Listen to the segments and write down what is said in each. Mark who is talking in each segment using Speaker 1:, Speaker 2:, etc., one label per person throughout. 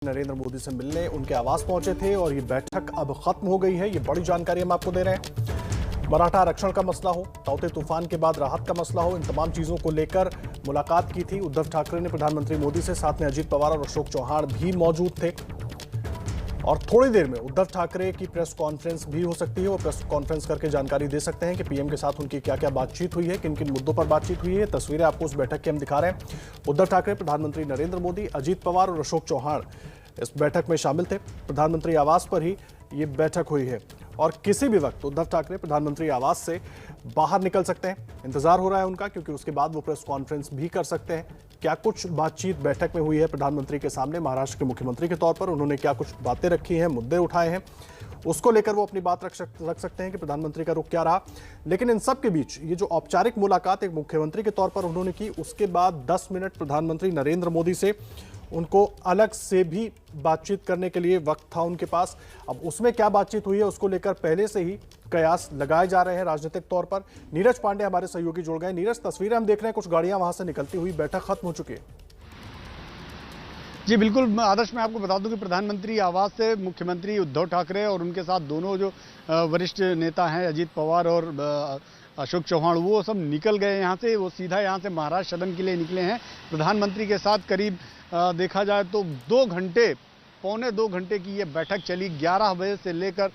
Speaker 1: नरेंद्र मोदी से मिलने उनके आवास पहुंचे थे और ये बैठक अब खत्म हो गई है। ये बड़ी जानकारी हम आपको दे रहे हैं। मराठा आरक्षण का मसला हो, ताउते तूफान के बाद राहत का मसला हो, इन तमाम चीजों को लेकर मुलाकात की थी उद्धव ठाकरे ने प्रधानमंत्री मोदी से। साथ में अजीत पवार और अशोक चौहान भी मौजूद थे और थोड़ी देर में उद्धव ठाकरे की प्रेस कॉन्फ्रेंस भी हो सकती है। वो प्रेस कॉन्फ्रेंस करके जानकारी दे सकते हैं कि पीएम के साथ उनकी क्या क्या बातचीत हुई है, किन किन मुद्दों पर बातचीत हुई है। तस्वीरें आपको उस बैठक की हम दिखा रहे हैं। उद्धव ठाकरे, प्रधानमंत्री नरेंद्र मोदी, अजीत पवार और अशोक चौहान इस बैठक में शामिल थे। प्रधानमंत्री आवास पर ही ये बैठक हुई है और किसी भी वक्त उद्धव ठाकरे प्रधानमंत्री आवास से बाहर निकल सकते हैं। इंतजार हो रहा है उनका, क्योंकि उसके बाद वो प्रेस कॉन्फ्रेंस भी कर सकते हैं। क्या कुछ बातचीत बैठक में हुई है प्रधानमंत्री के सामने, महाराष्ट्र के मुख्यमंत्री के तौर पर उन्होंने क्या कुछ बातें रखी हैं, मुद्दे उठाए हैं, उसको लेकर वो अपनी बात रख सकते हैं कि प्रधानमंत्री का रुख क्या रहा। लेकिन इन सब के बीच ये जो औपचारिक मुलाकात एक मुख्यमंत्री के तौर पर उन्होंने की, उसके बाद 10 मिनट प्रधानमंत्री नरेंद्र मोदी से उनको अलग से भी बातचीत करने के लिए वक्त था उनके पास। अब उसमें क्या बातचीत हुई है उसको लेकर पहले से ही कयास लगाए जा रहे हैं राजनीतिक तौर पर। नीरज पांडे हमारे सहयोगी जुड़ गए। नीरज, तस्वीरें हम देख रहे हैं, कुछ गाड़ियां वहां से निकलती हुई, बैठक खत्म हो चुकी है।
Speaker 2: जी बिल्कुल आदर्श, मैं आपको बता दूं कि प्रधानमंत्री आवास से मुख्यमंत्री उद्धव ठाकरे और उनके साथ दोनों जो वरिष्ठ नेता हैं अजीत पवार और अशोक चौहान, वो सब निकल गए यहाँ से। वो सीधा यहाँ से महाराष्ट्र सदन के लिए निकले हैं। प्रधानमंत्री के साथ करीब देखा जाए तो 2 घंटे, पौने 2 घंटे की ये बैठक चली। 11 बजे से लेकर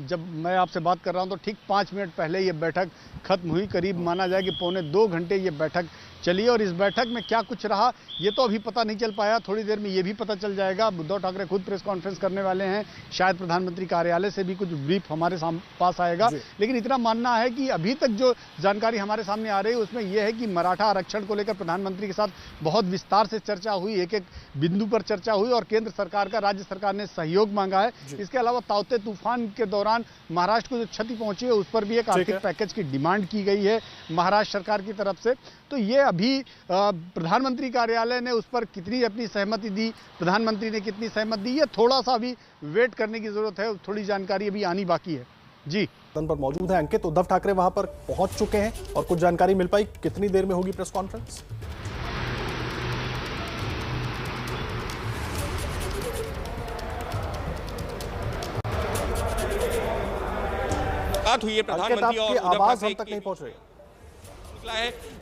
Speaker 2: जब मैं आपसे बात कर रहा हूँ तो ठीक 5 मिनट पहले ये बैठक खत्म हुई। करीब माना जाए कि पौने 2 घंटे ये बैठक चली और इस बैठक में क्या कुछ रहा ये तो अभी पता नहीं चल पाया। थोड़ी देर में ये भी पता चल जाएगा। उद्धव ठाकरे खुद प्रेस कॉन्फ्रेंस करने वाले हैं, शायद प्रधानमंत्री कार्यालय से भी कुछ ब्रीफ हमारे पास आएगा। लेकिन इतना मानना है कि अभी तक जो जानकारी हमारे सामने आ रही है उसमें यह है कि मराठा आरक्षण को लेकर प्रधानमंत्री के साथ बहुत विस्तार से चर्चा हुई, एक एक बिंदु पर चर्चा हुई और केंद्र सरकार का, राज्य सरकार ने सहयोग मांगा है। इसके अलावा ताउते तूफान के दौरान महाराष्ट्र को जो क्षति पहुंची है उस पर भी एक आर्थिक पैकेज की डिमांड की गई है महाराष्ट्र सरकार की तरफ से। तो ये अभी प्रधानमंत्री कार्यालय ने उस पर कितनी अपनी सहमति दी, प्रधानमंत्री ने कितनी सहमति दी, ये थोड़ा सा अभी वेट करने की जरूरत है। थोड़ी जानकारी अभी आनी बाकी है। जी
Speaker 1: पर मौजूद है अंकित। उद्धव ठाकरे वहां पर पहुंच चुके हैं और कुछ जानकारी मिल पाई, कितनी देर में होगी प्रेस कॉन्फ्रेंस?
Speaker 3: बात हुई है प्रधानमंत्री और
Speaker 1: आवाज हम तक नहीं पहुंच रही
Speaker 3: है,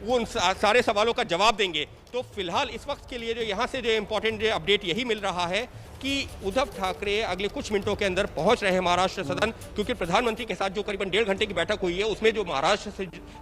Speaker 3: वो उन सारे सवालों का जवाब देंगे। तो फिलहाल इस वक्त के लिए जो यहाँ से जो इम्पोर्टेंट अपडेट यही मिल रहा है कि उद्धव ठाकरे अगले कुछ मिनटों के अंदर पहुंच रहे हैं महाराष्ट्र सदन, क्योंकि प्रधानमंत्री के साथ जो करीबन 1.5 घंटे की बैठक हुई है उसमें जो महाराष्ट्र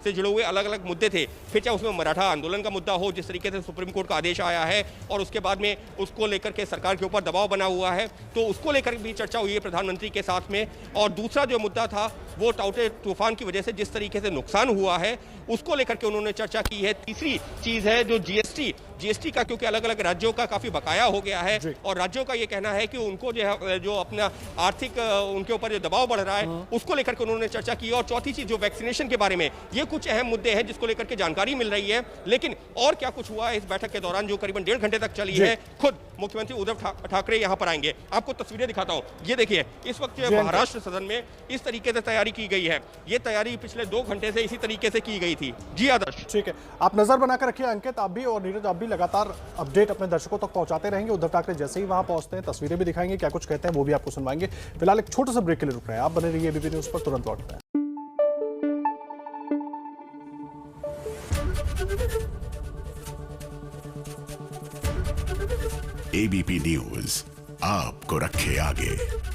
Speaker 3: से जुड़े हुए अलग अलग मुद्दे थे, फिर चाहे उसमें मराठा आंदोलन का मुद्दा हो, जिस तरीके से सुप्रीम कोर्ट का आदेश आया है और उसके बाद में उसको लेकर के सरकार के ऊपर दबाव बना हुआ है, तो उसको लेकर भी चर्चा हुई है प्रधानमंत्री के साथ में। और दूसरा जो मुद्दा था वो ताउते तूफान की वजह से जिस तरीके से नुकसान हुआ है उसको लेकर के उन्होंने चर्चा की है। तीसरी चीज है जो जीएसटी का, क्योंकि अलग अलग राज्यों का काफी बकाया हो गया है और राज्यों का ये कहना है कि उनको जो अपना आर्थिक उनके ऊपर जो दबाव बढ़ रहा है उसको लेकर के उन्होंने चर्चा की। और चौथी चीज जो वैक्सीनेशन के बारे में, ये कुछ अहम मुद्दे हैं जिसको लेकर के जानकारी मिल रही है। लेकिन और क्या कुछ हुआ है इस बैठक के दौरान जो करीबन 1.5 घंटे तक चली है, खुद मुख्यमंत्री उद्धव ठाकरे यहाँ पर आएंगे। आपको तस्वीरें दिखाता हूँ, ये देखिए इस वक्त महाराष्ट्र सदन में इस तरीके से तैयारी की गई है। ये तैयारी पिछले 2 घंटे से इसी तरीके से की गई थी। जी आदर्श।
Speaker 1: ठीक है, आप नजर बनाकर रखिए अंकित, आप भी और नीरज, आप भी लगातार अपडेट अपने दर्शकों तक पहुंचाते रहेंगे। उद्धव ठाकरे जैसे ही वहां पहुंचते हैं तस्वीरें भी दिखाएंगे, क्या कुछ कहते हैं वो भी आपको सुनवाएंगे। फिलहाल एक छोटे से ब्रेक के लिए रुक रहे हैं, आप बने रहिए एबीपी न्यूज पर, तुरंत लौटते हैं।
Speaker 4: एबीपी न्यूज आपको रखे आगे।